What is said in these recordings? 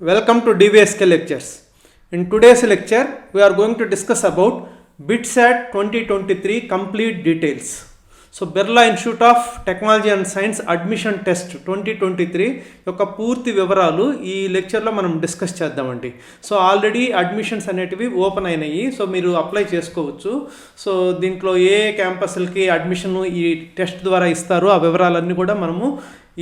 Welcome to DVSK lectures. In today's lecture, we are going to discuss about BITSAT 2023 complete details. So, Birla Institute of Technology and Science Admission Test 2023 యొక్క పూర్తి వివరాలు ఈ లెక్చర్లో మనం discuss చేద్దామండి. So already admissions అనేటివి open అయినాయి. So మీరు అప్లై చేసుకోవచ్చు. సో దీంట్లో ఏ క్యాంపస్లకి అడ్మిషన్ ఈ టెస్ట్ ద్వారా ఇస్తారు ఆ వివరాలన్నీ కూడా మనము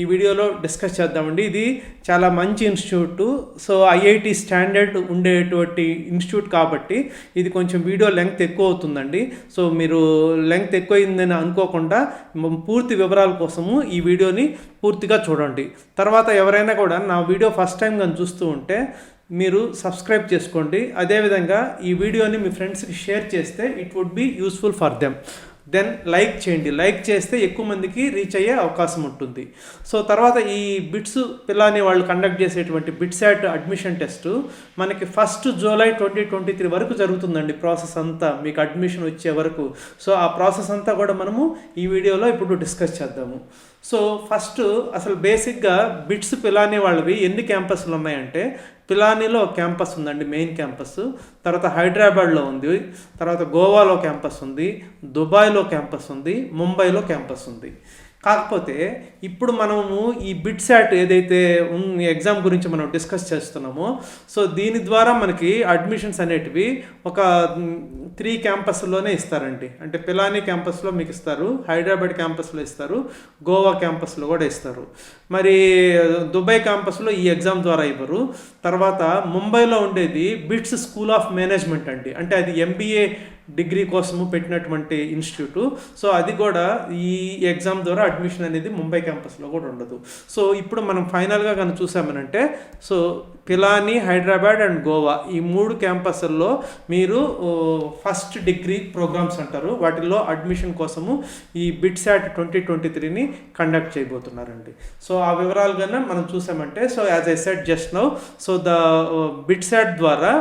ఈ వీడియోలో డిస్కస్ చేద్దామండి. ఇది చాలా మంచి ఇన్స్టిట్యూట్. సో ఐఐటి స్టాండర్డ్ ఉండేటువంటి ఇన్స్టిట్యూట్ కాబట్టి ఇది కొంచెం వీడియో లెంగ్త్ ఎక్కువ అవుతుందండి. సో మీరు లెంగ్త్ ఎక్కువైందని అనుకోకుండా పూర్తి వివరాల కోసము ఈ వీడియోని పూర్తిగా చూడండి. తర్వాత ఎవరైనా కూడా నా వీడియో ఫస్ట్ టైం కానీ చూస్తూ ఉంటే మీరు సబ్స్క్రైబ్ చేసుకోండి. అదేవిధంగా ఈ వీడియోని మీ ఫ్రెండ్స్కి షేర్ చేస్తే it would be useful for them. Then like చేయండి. లైక్ చేస్తే ఎక్కువ మందికి రీచ్ అయ్యే అవకాశం ఉంటుంది. సో తర్వాత ఈ బిట్స్ పిల్లని వాళ్ళు కండక్ట్ చేసేటువంటి బిట్సాట్ అడ్మిషన్ టెస్ట్ మనకి 1 జూలై 2023 వరకు జరుగుతుందండి. ప్రాసెస్ అంతా మీకు అడ్మిషన్ వచ్చే వరకు. సో ఆ ప్రాసెస్ అంతా కూడా మనము ఈ వీడియోలో ఇప్పుడు డిస్కస్ చేద్దాము. సో ఫస్ట్ అసలు బేసిక్గా బిట్స్ పిలానీ వాళ్ళవి ఎన్ని క్యాంపస్లు ఉన్నాయంటే, పిలానీలో క్యాంపస్ ఉందండి, మెయిన్ క్యాంపస్. తర్వాత హైదరాబాద్లో ఉంది, తర్వాత గోవాలో క్యాంపస్ ఉంది, దుబాయ్లో క్యాంపస్ ఉంది, ముంబైలో క్యాంపస్ ఉంది. కాకపోతే ఇప్పుడు మనము ఈ బిట్సాట్ ఏదైతే ఎగ్జామ్ గురించి మనం డిస్కస్ చేస్తున్నామో, సో దీని ద్వారా మనకి అడ్మిషన్స్ అనేటివి ఒక 3 క్యాంపస్లోనే ఇస్తారండి. అంటే పిలానీ క్యాంపస్లో మీకు ఇస్తారు, హైదరాబాద్ క్యాంపస్లో ఇస్తారు, గోవా క్యాంపస్లో కూడా ఇస్తారు. మరి దుబాయ్ క్యాంపస్లో ఈ ఎగ్జామ్ ద్వారా ఇవ్వరు. తర్వాత ముంబైలో ఉండేది బిట్స్ స్కూల్ ఆఫ్ మేనేజ్మెంట్ అండి. అంటే అది ఎంబీఏ డిగ్రీ కోసము పెట్టినటువంటి ఇన్స్టిట్యూటు. సో అది కూడా ఈ ఎగ్జామ్ ద్వారా అడ్మిషన్ అనేది ముంబై క్యాంపస్లో కూడా ఉండదు. సో ఇప్పుడు మనం ఫైనల్గా కానీ చూసామనంటే, సో పిలానీ, హైదరాబాద్ అండ్ గోవా ఈ 3 క్యాంపస్ల్లో మీరు ఫస్ట్ డిగ్రీ ప్రోగ్రామ్స్ అంటారు, వాటిల్లో అడ్మిషన్ కోసము ఈ బిట్సాట్ 2023ని కండక్ట్ చేయబోతున్నారండి. సో ఆ వివరాలు కన్నా మనం చూసామంటే, so as I said just now, so the BITSAT ద్వారా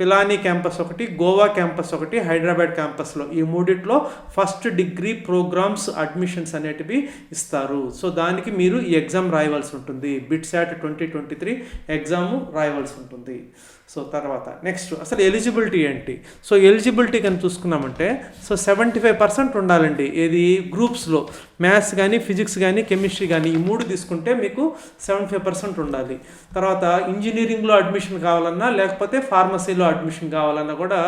పిలానీ క్యాంపస్ ఒకటి, గోవా క్యాంపస్ ఒకటి, హైదరాబాద్ క్యాంపస్లో ఈ 3 ఫస్ట్ డిగ్రీ ప్రోగ్రామ్స్ అడ్మిషన్స్ అనేటివి ఇస్తారు. సో దానికి మీరు ఈ ఎగ్జామ్ రాయవలసి ఉంటుంది. బిట్సాట్ 2023 ఎగ్జామ్ రాయవలసి ఉంటుంది. సో తర్వాత నెక్స్ట్ అసలు ఎలిజిబిలిటీ ఏంటి? సో ఎలిజిబిలిటీ కానీ చూసుకున్నామంటే, సో 75% ఉండాలండి. ఏది గ్రూప్స్లో మ్యాథ్స్ కానీ, ఫిజిక్స్ కానీ, కెమిస్ట్రీ కానీ ఈ 3 తీసుకుంటే మీకు 75% ఉండాలి. తర్వాత ఇంజనీరింగ్లో అడ్మిషన్ కావాలన్నా, లేకపోతే ఫార్మసీలో అడ్మిషన్ కావాలన్నా కూడా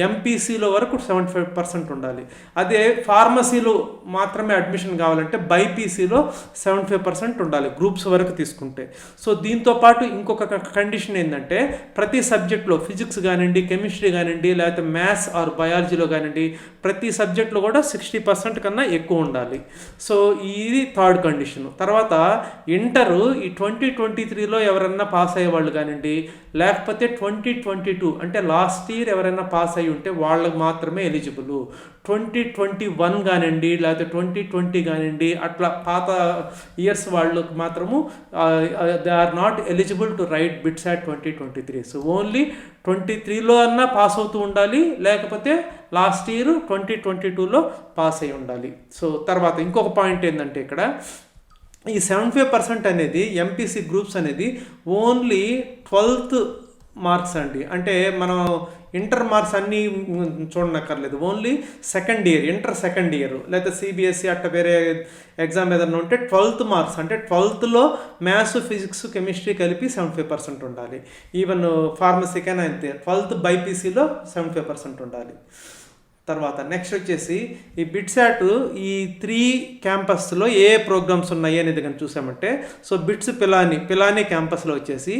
ఎంపీసీలో వరకు 75% ఉండాలి. అదే ఫార్మసీలో మాత్రమే అడ్మిషన్ కావాలంటే బైపీసీలో 75% ఉండాలి గ్రూప్స్ వరకు తీసుకుంటే. సో దీంతోపాటు ఇంకొక కండిషన్ ఏంటంటే, ప్రతి సబ్జెక్ట్లో ఫిజిక్స్ కానివ్వండి, కెమిస్ట్రీ కానివ్వండి, లేకపోతే మ్యాథ్స్ ఆర్ బయాలజీలో కానివ్వండి, ప్రతి సబ్జెక్ట్లో కూడా 60% కన్నా ఎక్కువ ఉండాలి. సో ఇది థర్డ్ కండిషన్. తర్వాత ఇంటరు ఈ 2023లో ఎవరైనా పాస్ అయ్యే వాళ్ళు కానివ్వండి, లేకపోతే 2022 అంటే లాస్ట్ ఇయర్ ఎవరైనా పాస్ అయ్యి ఉంటే వాళ్ళకి మాత్రమే ఎలిజిబుల్. 2021 కానివ్వండి, లేకపోతే 2020 కానివ్వండి, అట్లా పాత ఇయర్స్ వాళ్ళకి మాత్రము they are not eligible to write BITSAT 2023. So only 23లో అన్నా పాస్ అవుతూ ఉండాలి, లేకపోతే లాస్ట్ ఇయర్ 2022లో పాస్ అయి ఉండాలి. సో తర్వాత ఇంకొక పాయింట్ ఏంటంటే, ఇక్కడ ఈ 75% అనేది ఎంపీసీ గ్రూప్స్ అనేది ఓన్లీ 12th మార్క్స్ అండి. అంటే మనం ఇంటర్ మార్క్స్ అన్నీ చూడనక్కర్లేదు. Only second year, inter second year, లేదా సిబిఎస్ఈ అట్ట వేరే ఎగ్జామ్ ఏదైనా ఉంటే 12th మార్క్స్ అంటే 12thలో మ్యాథ్స్, ఫిజిక్స్, కెమిస్ట్రీ కలిపి 75% ఉండాలి. ఈవెన్ ఫార్మసీకైనా అంతే, 12th బైపీసీలో 75% ఉండాలి. తర్వాత నెక్స్ట్ వచ్చేసి ఈ బిట్సాట్ ఈ 3 క్యాంపస్లో ఏ ప్రోగ్రామ్స్ ఉన్నాయి అనేది కానీ చూసామంటే, సో బిట్స్ పిలానీ క్యాంపస్లో వచ్చేసి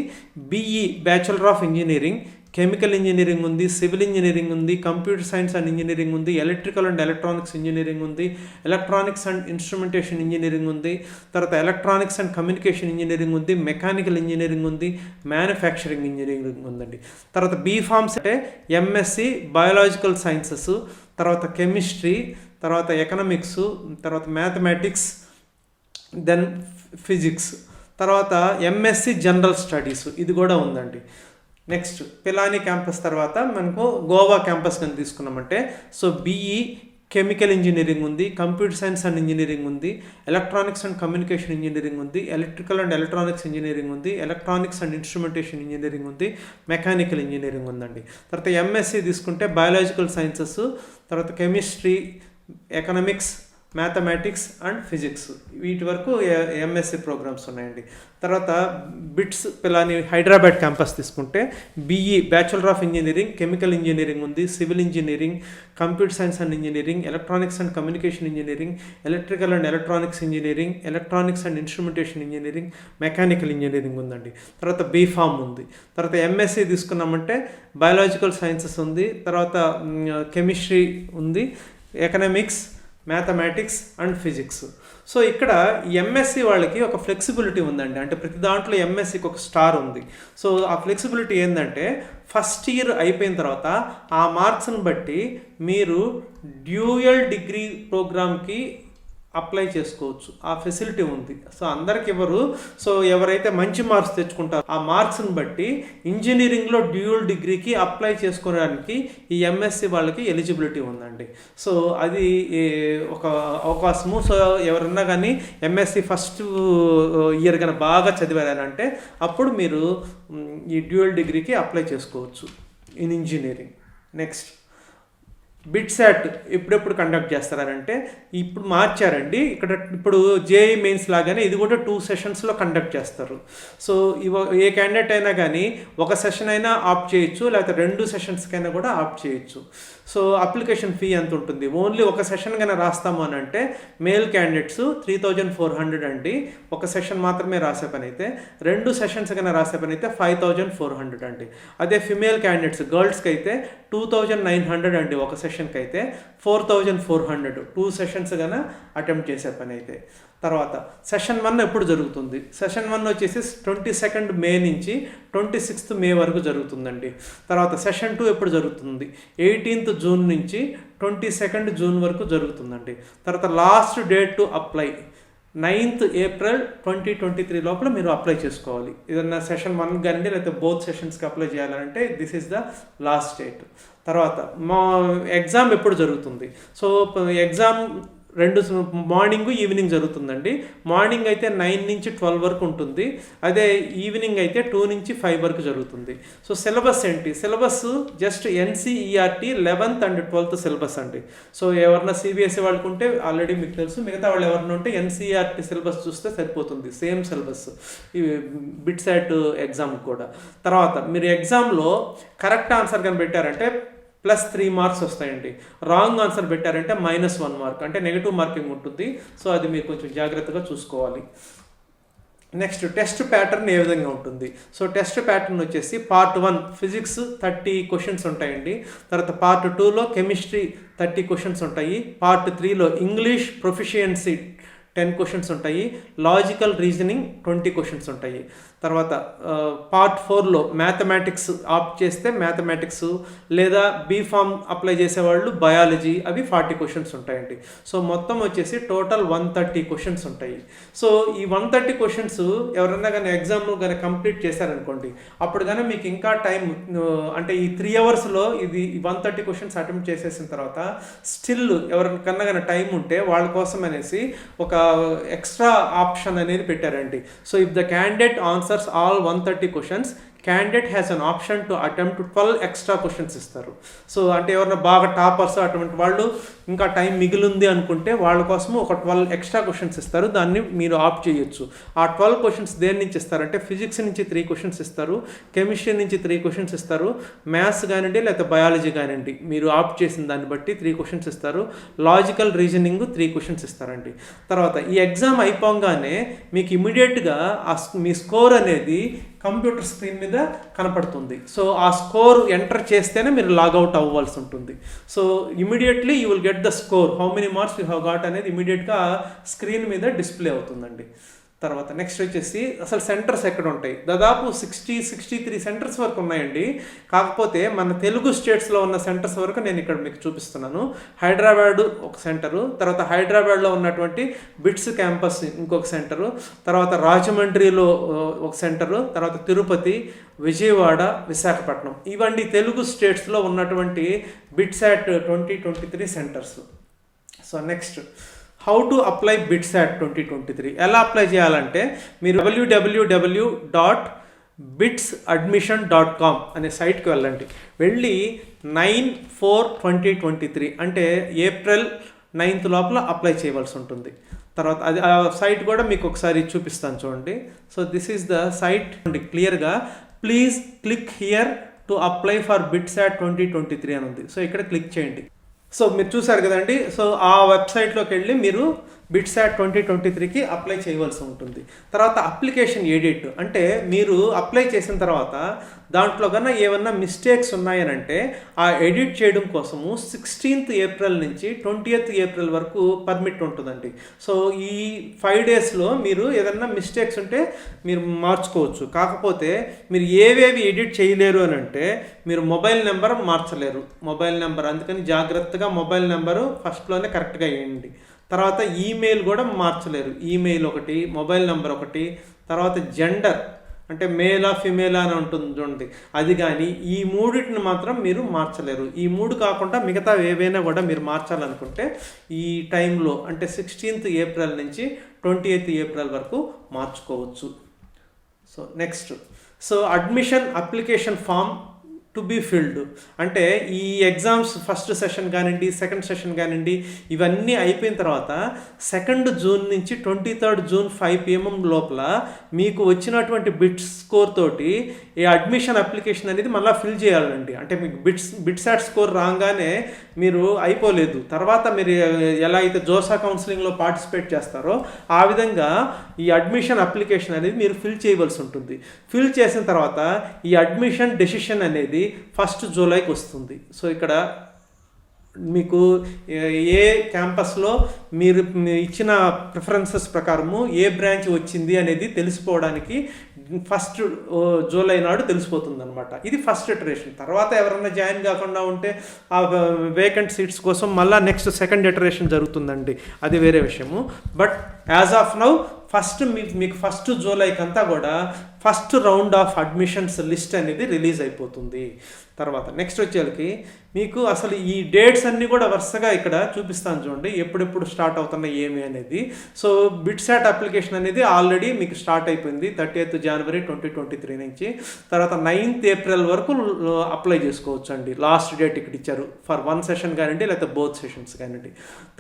BE bachelor of engineering, chemical engineering ఉంది, సివిల్ ఇంజనీరింగ్ ఉంది, కంప్యూటర్ సైన్స్ అండ్ ఇంజనీరింగ్ ఉంది, ఎలక్ట్రికల్ అండ్ ఎలక్ట్రానిక్స్ ఇంజనీరింగ్ ఉంది, ఎలక్ట్రానిక్స్ అండ్ ఇన్స్ట్రుమెంటేషన్ ఇంజనీరింగ్ ఉంది, తర్వాత ఎలక్ట్రానిక్స్ అండ్ కమ్యూనికేషన్ ఇంజనీరింగ్ ఉంది, మెకానికల్ ఇంజనీరింగ్ ఉంది, మ్యానుఫ్యాక్చరింగ్ ఇంజనీరింగ్ ఉందండి. తర్వాత బీఫార్మ్స్ అంటే ఎంఎస్సి బయాలజికల్ సైన్సెస్, తర్వాత కెమిస్ట్రీ, తర్వాత ఎకనామిక్స్, తర్వాత మ్యాథమెటిక్స్, దెన్ ఫిజిక్స్, తర్వాత ఎంఎస్సి జనరల్ స్టడీస్ ఇది కూడా ఉందండి. నెక్స్ట్ పిలానీ క్యాంపస్ తర్వాత మనకు గోవా క్యాంపస్ కానీ తీసుకున్నామంటే, సో బీఈ కెమికల్ ఇంజనీరింగ్ ఉంది, కంప్యూటర్ సైన్స్ అండ్ ఇంజనీరింగ్ ఉంది, ఎలక్ట్రానిక్స్ అండ్ కమ్యూనికేషన్ ఇంజనీరింగ్ ఉంది, ఎలక్ట్రికల్ అండ్ ఎలక్ట్రానిక్స్ ఇంజనీరింగ్ ఉంది, ఎలక్ట్రానిక్స్ అండ్ ఇన్స్ట్రుమెంటేషన్ ఇంజనీరింగ్ ఉంది, మెకానికల్ ఇంజనీరింగ్ ఉందండి. తర్వాత ఎంఎస్సి తీసుకుంటే బయాలజికల్ సైన్సెస్, తర్వాత chemistry, economics, mathematics and physics, వీటి వరకు ఎంఎస్సి ప్రోగ్రామ్స్ ఉన్నాయండి. తర్వాత బిట్స్ పిలాని హైదరాబాద్ క్యాంపస్ తీసుకుంటే BE bachelor of engineering, chemical engineering ఉంది, civil engineering, computer science and engineering, electronics and communication engineering, electrical and electronics engineering, electronics and instrumentation engineering, mechanical engineering ఉందండి. తర్వాత B Pharm ఉంది. తర్వాత MSc తీసుకున్నామంటే biological sciences ఉంది, తర్వాత chemistry ఉంది, economics, mathematics and physics. So ఇక్కడ ఎంఎస్సి వాళ్ళకి ఒక ఫ్లెక్సిబిలిటీ ఉందండి. అంటే ప్రతి దాంట్లో ఎంఎస్సికి ఒక స్టార్ ఉంది. సో ఆ ఫ్లెక్సిబిలిటీ ఏంటంటే ఫస్ట్ ఇయర్ అయిపోయిన తర్వాత ఆ మార్క్స్ని బట్టి మీరు డ్యూయల్ డిగ్రీ ప్రోగ్రామ్కి అప్లై చేసుకోవచ్చు. ఆ ఫెసిలిటీ ఉంది. సో అందరికి ఇవ్వరు. సో ఎవరైతే మంచి మార్క్స్ తెచ్చుకుంటారో ఆ మార్క్స్ని బట్టి ఇంజనీరింగ్లో డ్యూయల్ డిగ్రీకి అప్లై చేసుకోవడానికి ఈ ఎంఎస్సి వాళ్ళకి ఎలిజిబిలిటీ ఉందండి. సో అది ఒక అవకాశము. సో ఎవరన్నా కానీ ఎంఎస్సి ఫస్ట్ ఇయర్ కానీ బాగా చదివారంటే అప్పుడు మీరు ఈ డ్యూయల్ డిగ్రీకి అప్లై చేసుకోవచ్చు ఇన్ ఇంజనీరింగ్. నెక్స్ట్ బిట్సాట్ ఎప్పుడెప్పుడు కండక్ట్ చేస్తారంటే ఇప్పుడు మార్చారండి. ఇప్పుడు జేఈ మెయిన్స్ లాగానే ఇది కూడా 2 సెషన్స్లో కండక్ట్ చేస్తారు. సో ఏ క్యాండిడేట్ అయినా కానీ ఒక సెషన్ అయినా ఆప్ట్ చేయొచ్చు, లేకపోతే 2 సెషన్స్కైనా కూడా ఆప్ట్ చేయొచ్చు. సో అప్లికేషన్ ఫీ ఎంత ఉంటుంది? ఓన్లీ ఒక సెషన్ కన్నా రాస్తాము అని అంటే మేల్ క్యాండిడేట్స్ 3400 అండి, ఒక సెషన్ మాత్రమే రాసే పని అయితే. 2 సెషన్స్ కన్నా రాసే పని అయితే 5400 అండి. అదే ఫిమేల్ క్యాండిడేట్స్ గర్ల్స్కి అయితే 2900 అండి ఒక సెషన్కి అయితే, 4400 2 సెషన్స్ కన్నా అటెంప్ట్ చేసే పని అయితే. తర్వాత సెషన్ 1 ఎప్పుడు జరుగుతుంది? సెషన్ 1 వచ్చేసి 22 మే నుంచి 26 మే వరకు జరుగుతుందండి. తర్వాత సెషన్ 2 ఎప్పుడు జరుగుతుంది? 18 జూన్ నుంచి 22 జూన్ వరకు జరుగుతుందండి. తర్వాత last date to apply 9th April 2023 లోపల మీరు అప్లై చేసుకోవాలి. ఏదన్నా సెషన్ 1 కానీ లేకపోతే బోత్ సెషన్స్కి అప్లై చేయాలంటే this is the last date. తర్వాత మా ఎగ్జామ్ ఎప్పుడు జరుగుతుంది? సో ఎగ్జామ్ 2 మార్నింగ్ ఈవినింగ్ జరుగుతుందండి. మార్నింగ్ అయితే 9 నుంచి 12 వరకు ఉంటుంది. అదే ఈవినింగ్ అయితే 2 నుంచి 5 వరకు జరుగుతుంది. సో సిలబస్ ఏంటి? Syllabus just NCERT 11th and 12th syllabus అండి. సో ఎవరన్నా సిబిఎస్ఈ వాళ్ళకు ఉంటే ఆల్రెడీ మీకు తెలుసు, మిగతా వాళ్ళు ఎవరైనా ఉంటే ఎన్సీఈఆర్టీ సిలబస్ చూస్తే సరిపోతుంది. సేమ్ సిలబస్ ఈ బిట్సాట్ ఎగ్జామ్ కూడా. తర్వాత మీరు ఎగ్జామ్లో కరెక్ట్ ఆన్సర్ కానీ పెట్టారంటే +3 మార్క్స్ వస్తాయండి. రాంగ్ ఆన్సర్ పెట్టారంటే -1 మార్క్, అంటే నెగిటివ్ మార్కింగ్ ఉంటుంది. సో అది మీరు కొంచెం జాగ్రత్తగా చూసుకోవాలి. నెక్స్ట్ టెస్ట్ ప్యాటర్న్ ఏ విధంగా ఉంటుంది? సో టెస్ట్ ప్యాటర్న్ వచ్చేసి పార్ట్ 1 ఫిజిక్స్ 30 క్వశ్చన్స్ ఉంటాయండి. తర్వాత పార్ట్ 2లో కెమిస్ట్రీ 30 క్వశ్చన్స్ ఉంటాయి. పార్ట్ 3లో ఇంగ్లీష్ ప్రొఫిషియన్సీ 10 క్వశ్చన్స్ ఉంటాయి. లాజికల్ రీజనింగ్ 20 క్వశ్చన్స్ ఉంటాయి. తర్వాత పార్ట్ 4లో మ్యాథమెటిక్స్ ఆప్ట్ చేస్తే మ్యాథమెటిక్స్, లేదా బీఫామ్ అప్లై చేసేవాళ్ళు బయాలజీ, అవి 40 క్వశ్చన్స్ ఉంటాయండి. సో మొత్తం వచ్చేసి టోటల్ 130 క్వశ్చన్స్ ఉంటాయి. సో ఈ 130 క్వశ్చన్స్ ఎవరన్నా కానీ ఎగ్జామ్ కానీ కంప్లీట్ చేశారనుకోండి, అప్పుడు కానీ మీకు ఇంకా టైం, అంటే ఈ 3 అవర్స్లో ఇది 130 క్వశ్చన్స్ అటెంప్ట్ చేసేసిన తర్వాత స్టిల్ ఎవరికన్నా కానీ టైం ఉంటే వాళ్ళ కోసం అనేసి ఒక ఎక్స్ట్రా ఆప్షన్ అనేది పెట్టారండి. So if the candidate answers all 130 questions, candidate has an option to attempt 12 extra questions ఇస్తారు. సో అంటే ఎవరైనా బాగా టాపర్స్ అటువంటి వాళ్ళు ఇంకా టైం మిగిలింది అనుకుంటే వాళ్ళ కోసము ఒక 12 ఎక్స్ట్రా క్వశ్చన్స్ ఇస్తారు. దాన్ని మీరు ఆప్ట్ చేయొచ్చు. ఆ 12 క్వశ్చన్స్ దేని నుంచి ఇస్తారంటే ఫిజిక్స్ నుంచి 3 క్వశ్చన్స్ ఇస్తారు, కెమిస్ట్రీ నుంచి 3 క్వశ్చన్స్ ఇస్తారు, మ్యాథ్స్ కానివ్వండి లేకపోతే బయాలజీ కానివ్వండి, మీరు ఆప్ట్ చేసిన దాన్ని బట్టి 3 క్వశ్చన్స్ ఇస్తారు. లాజికల్ రీజనింగ్ 3 క్వశ్చన్స్ ఇస్తారండి. తర్వాత ఈ ఎగ్జామ్ అయిపోగానే మీకు ఇమీడియట్గా మీ స్కోర్ అనేది కంప్యూటర్ స్క్రీన్ మీద కనపడుతుంది. సో ఆ స్కోర్ ఎంటర్ చేస్తేనే మీరు లాగౌట్ అవ్వాల్సి ఉంటుంది. So immediately you will get the score, how many marks you have got అనేది ఇమీడియట్గా స్క్రీన్ మీద డిస్ప్లే అవుతుందండి. తర్వాత నెక్స్ట్ వచ్చేసి అసలు సెంటర్స్ ఎక్కడ ఉంటాయి? దాదాపు 63 సెంటర్స్ వరకు ఉన్నాయండి. కాకపోతే మన తెలుగు స్టేట్స్లో ఉన్న సెంటర్స్ వరకు నేను ఇక్కడ మీకు చూపిస్తున్నాను. హైదరాబాద్ ఒక సెంటరు, తర్వాత హైదరాబాద్లో ఉన్నటువంటి బిట్స్ క్యాంపస్ ఇంకొక సెంటరు, తర్వాత రాజమండ్రిలో ఒక సెంటరు, తర్వాత తిరుపతి, విజయవాడ, విశాఖపట్నం, ఇవన్నీ తెలుగు స్టేట్స్లో ఉన్నటువంటి BITSAT 2023 centres. So next, how to apply BITSAT 2023. ఎలా అప్లై చేయాలంటే మీరు www.bitsadmission.com అనే సైట్కి వెళ్ళండి. వెళ్ళి 9/4/2023 అంటే ఏప్రిల్ 9th లోపల అప్లై చేయవలసి ఉంటుంది. తర్వాత అది ఆ సైట్ కూడా మీకు ఒకసారి చూపిస్తాను చూడండి. So this is the site. క్లియర్గా please click here to apply for BITSAT 2023 అని ఉంది. సో ఇక్కడ క్లిక్ చేయండి. సో మీరు చూసారు కదండి. సో ఆ వెబ్సైట్లోకి వెళ్ళి మీరు బిట్సాట్ 2023కి అప్లై చేయవలసి ఉంటుంది. తర్వాత అప్లికేషన్ ఎడిట్ అంటే మీరు అప్లై చేసిన తర్వాత దాంట్లో కన్నా ఏమన్నా మిస్టేక్స్ ఉన్నాయనంటే ఆ ఎడిట్ చేయడం కోసము 16th ఏప్రిల్ నుంచి 20th ఏప్రిల్ వరకు పర్మిట్ ఉంటుందండి. సో ఈ 5 డేస్లో మీరు ఏదన్నా మిస్టేక్స్ ఉంటే మీరు మార్చుకోవచ్చు. కాకపోతే మీరు ఏవేవి ఎడిట్ చేయలేరు అని అంటే మీరు మొబైల్ నెంబర్ మార్చలేరు. మొబైల్ నెంబర్ అందుకని జాగ్రత్తగా మొబైల్ నెంబరు ఫస్ట్లోనే కరెక్ట్గా వేయండి. తర్వాత ఈమెయిల్ కూడా మార్చలేరు. ఈమెయిల్ ఒకటి, మొబైల్ నెంబర్ ఒకటి, తర్వాత జెండర్ అంటే మేలా ఫిమేలా అని ఉంటుంది చూడండి అది, కానీ ఈ మూడింటిని మాత్రం మీరు మార్చలేరు. ఈ 3 కాకుండా మిగతా ఏవైనా కూడా మీరు మార్చాలనుకుంటే ఈ టైంలో అంటే 16th ఏప్రిల్ నుంచి 20th ఏప్రిల్ వరకు మార్చుకోవచ్చు. So next, so admission application form to be filled అంటే ఈ ఎగ్జామ్స్ ఫస్ట్ సెషన్ కానివ్వండి, సెకండ్ సెషన్ కానివ్వండి, ఇవన్నీ అయిపోయిన తర్వాత 2nd జూన్ నుంచి 23rd జూన్ 5 PM లోపల మీకు వచ్చినటువంటి బిట్స్ స్కోర్ తోటి ఈ అడ్మిషన్ అప్లికేషన్ అనేది మళ్ళీ ఫిల్ చేయాలండి. అంటే మీకు బిట్సాట్ స్కోర్ రాగానే మీరు అయిపోలేదు. తర్వాత మీరు ఎలా అయితే జోసా కౌన్సిలింగ్లో పార్టిసిపేట్ చేస్తారో ఆ విధంగా ఈ అడ్మిషన్ అప్లికేషన్ అనేది మీరు ఫిల్ చేయవలసి ఉంటుంది. ఫిల్ చేసిన తర్వాత ఈ అడ్మిషన్ డెసిషన్ అనేది 1st జూలైకి వస్తుంది. సో ఇక్కడ మీకు ఏ క్యాంపస్లో మీరు ఇచ్చిన ప్రిఫరెన్సెస్ ప్రకారము ఏ బ్రాంచ్ వచ్చింది అనేది తెలిసిపోవడానికి 1st జూలై నాడు తెలిసిపోతుంది అనమాట. ఇది ఫస్ట్ ఇటరేషన్. తర్వాత ఎవరైనా జాయిన్ కాకుండా ఉంటే ఆ వేకెంట్ సీట్స్ కోసం మళ్ళీ నెక్స్ట్ 2nd ఇటరేషన్ జరుగుతుందండి, అది వేరే విషయము. బట్ యాజ్ ఆఫ్ నౌ మీకు 1st జూలైకి అంతా కూడా first round of admissions list అనేది రిలీజ్ అయిపోతుంది. తర్వాత నెక్స్ట్ వచ్చేకి మీకు అసలు ఈ డేట్స్ అన్నీ కూడా వరుసగా ఇక్కడ చూపిస్తాను చూడండి, ఎప్పుడెప్పుడు స్టార్ట్ అవుతున్నాయి ఏమి అనేది. సో బిట్సాట్ అప్లికేషన్ అనేది ఆల్రెడీ మీకు స్టార్ట్ అయిపోయింది 30th జనవరి 2023 నుంచి. తర్వాత 9th ఏప్రిల్ వరకు అప్లై చేసుకోవచ్చు అండి. లాస్ట్ డేట్ ఇక్కడ ఇచ్చారు ఫర్ 1 సెషన్ కానివ్వండి లేకపోతే బోత్ సెషన్స్ కానివ్వండి.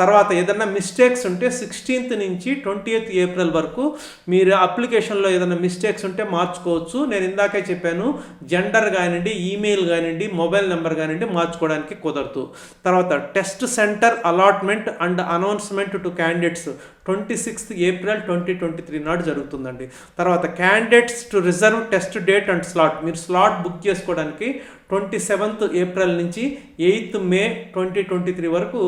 తర్వాత ఏదైనా మిస్టేక్స్ ఉంటే 16th నుంచి 20th ఏప్రిల్ వరకు మీరు అప్లికేషన్లో ఏదైనా మిస్టేక్స్ ఉంటే మార్చుకోవచ్చు. నేను ఇందాకే చెప్పాను, జెండర్ కానివ్వండి, ఈమెయిల్ కానివ్వండి, మొబైల్ నెంబర్ కానివ్వండి మార్చుకోవడానికి కుదరదు. తర్వాత test centre allotment and announcement to candidates 26th April 2023 నాడు జరుగుతుందండి. తర్వాత candidates to reserve test date and slot, మీరు స్లాట్ బుక్ చేసుకోవడానికి 27th ఏప్రిల్ నుంచి 8th మే 2023 వరకు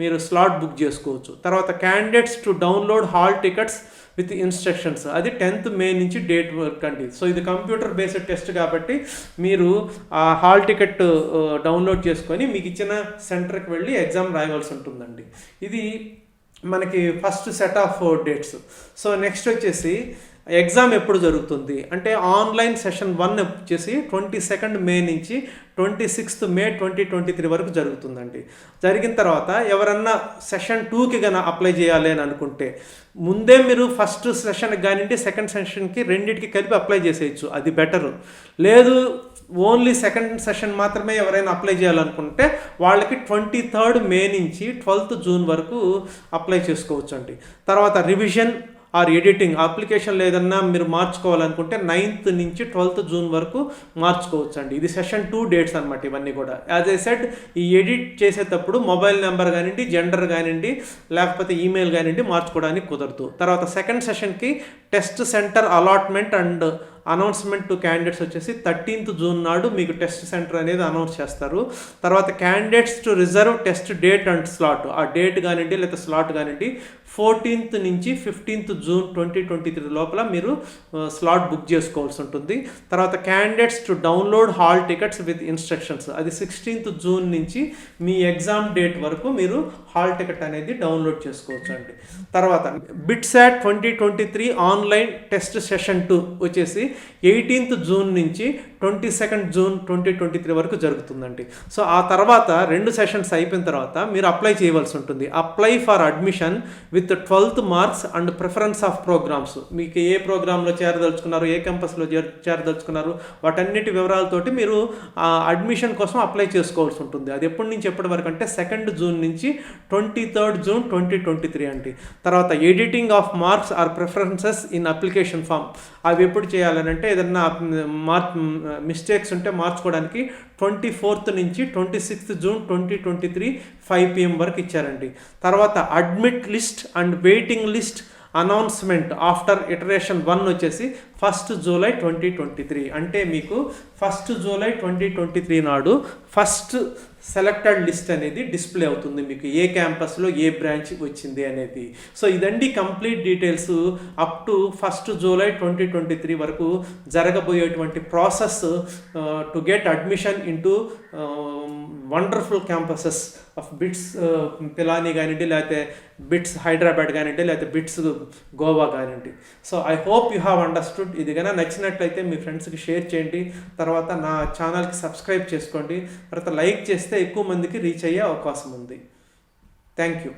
మీరు స్లాట్ బుక్ చేసుకోవచ్చు. తర్వాత candidates to download hall tickets with instructions, అది 10th మే నుంచి డేట్ వర్క్ అండి. సో ఇది కంప్యూటర్ బేస్డ్ టెస్ట్ కాబట్టి మీరు ఆ హాల్ టికెట్ డౌన్లోడ్ చేసుకొని మీకు ఇచ్చిన సెంటర్కి వెళ్ళి ఎగ్జామ్ రాయవలసి ఉంటుందండి. ఇది మనకి first set of dates. So next వచ్చేసి ఎగ్జామ్ ఎప్పుడు జరుగుతుంది అంటే ఆన్లైన్ సెషన్ 1 వచ్చేసి 22nd మే నుంచి 26th మే 2023 వరకు జరుగుతుందండి. జరిగిన తర్వాత ఎవరన్నా సెషన్ 2కి కన్నా అప్లై చేయాలి అని అనుకుంటే ముందే మీరు ఫస్ట్ సెషన్కి కానివ్వండి సెకండ్ సెషన్కి రెండింటికి కలిపి అప్లై చేసేయచ్చు, అది బెటరు. లేదు ఓన్లీ సెకండ్ సెషన్ మాత్రమే ఎవరైనా అప్లై చేయాలనుకుంటే వాళ్ళకి 23rd మే నుంచి 12th జూన్ వరకు అప్లై చేసుకోవచ్చు అండి. తర్వాత రివిజన్ ఆర్ ఎడిటింగ్ అప్లికేషన్లో ఏదన్నా మీరు మార్చుకోవాలనుకుంటే 9th నుంచి 12th జూన్ వరకు మార్చుకోవచ్చు అండి. ఇది సెషన్ 2 డేట్స్ అనమాట. ఇవన్నీ కూడా యాజ్ ఏ సెడ్ ఈ ఎడిట్ చేసేటప్పుడు మొబైల్ నెంబర్ కానివ్వండి, జెండర్ కానివ్వండి, లేకపోతే ఈమెయిల్ కానివ్వండి మార్చుకోవడానికి కుదరదు. తర్వాత సెకండ్ సెషన్కి test centre allotment and announcement to candidates వచ్చేసి 13th జూన్ నాడు మీకు టెస్ట్ సెంటర్ అనేది అనౌన్స్ చేస్తారు. తర్వాత candidates to reserve test date and slot, ఆ డేట్ కానివ్వండి లేదా స్లాట్ కానివ్వండి 14th నుంచి 15th జూన్ 2023 లోపల మీరు స్లాట్ బుక్ చేసుకోవాల్సి ఉంటుంది. తర్వాత candidates to download hall tickets with instructions, అది 16th జూన్ నుంచి మీ ఎగ్జామ్ డేట్ వరకు మీరు హాల్ టికెట్ అనేది డౌన్లోడ్ చేసుకోవచ్చు అండి. తర్వాత బిట్సాట్ 2023 ఆన్లైన్ టెస్ట్ సెషన్ 2 వచ్చేసి 18th జూన్ నుంచి 22nd జూన్ 2023 వరకు జరుగుతుందండి. సో ఆ తర్వాత 2 సెషన్స్ అయిపోయిన తర్వాత మీరు అప్లై చేయవలసి ఉంటుంది. Apply for admission with 12th marks and preference of programmes, మీకు ఏ ప్రోగ్రాంలో చేరదలుచుకున్నారు, ఏ క్యాంపస్లో చేరదలుచుకున్నారు, వాటన్నిటి వివరాలతోటి మీరు అడ్మిషన్ కోసం అప్లై చేసుకోవాల్సి ఉంటుంది. అది ఎప్పటి నుంచి ఎప్పటి వరకు అంటే 2nd జూన్ నుంచి 23rd జూన్ 2023 అండి. తర్వాత editing of marks or preferences in application form, అవి ఎప్పుడు చేయాలనంటే ఏదన్నా మిస్టేక్స్ ఉంటే మార్చుకోవడానికి 24th నుంచి 26th జూన్ 2023 5 PM వరకు ఇచ్చారండి. తర్వాత admit list and waiting list announcement after iteration 1 వచ్చేసి 1st జూలై 2023, అంటే మీకు 1st జూలై 2023 నాడు ఫస్ట్ సెలెక్టెడ్ లిస్ట్ అనేది డిస్ప్లే అవుతుంది, మీకు ఏ క్యాంపస్లో ఏ బ్రాంచ్ వచ్చింది అనేది. సో ఇదండి complete details up to 1st July 2023 వరకు జరగబోయేటువంటి process to get admission into wonderful campuses of BITS Pilani కానివ్వండి, లేకపోతే బిట్స్ హైదరాబాద్ కానివ్వండి, లేకపోతే బిట్స్ గోవా కానివ్వండి. So I hope you have understood. ఇది కన్నా నచ్చినట్లయితే మీ ఫ్రెండ్స్కి షేర్ చేయండి, తర్వాత నా ఛానల్కి సబ్స్క్రైబ్ చేసుకోండి, తర్వాత లైక్ చేస్తే ఎక్కువ మందికి రీచ్ అయ్యే అవకాశం ఉంది. Thank you.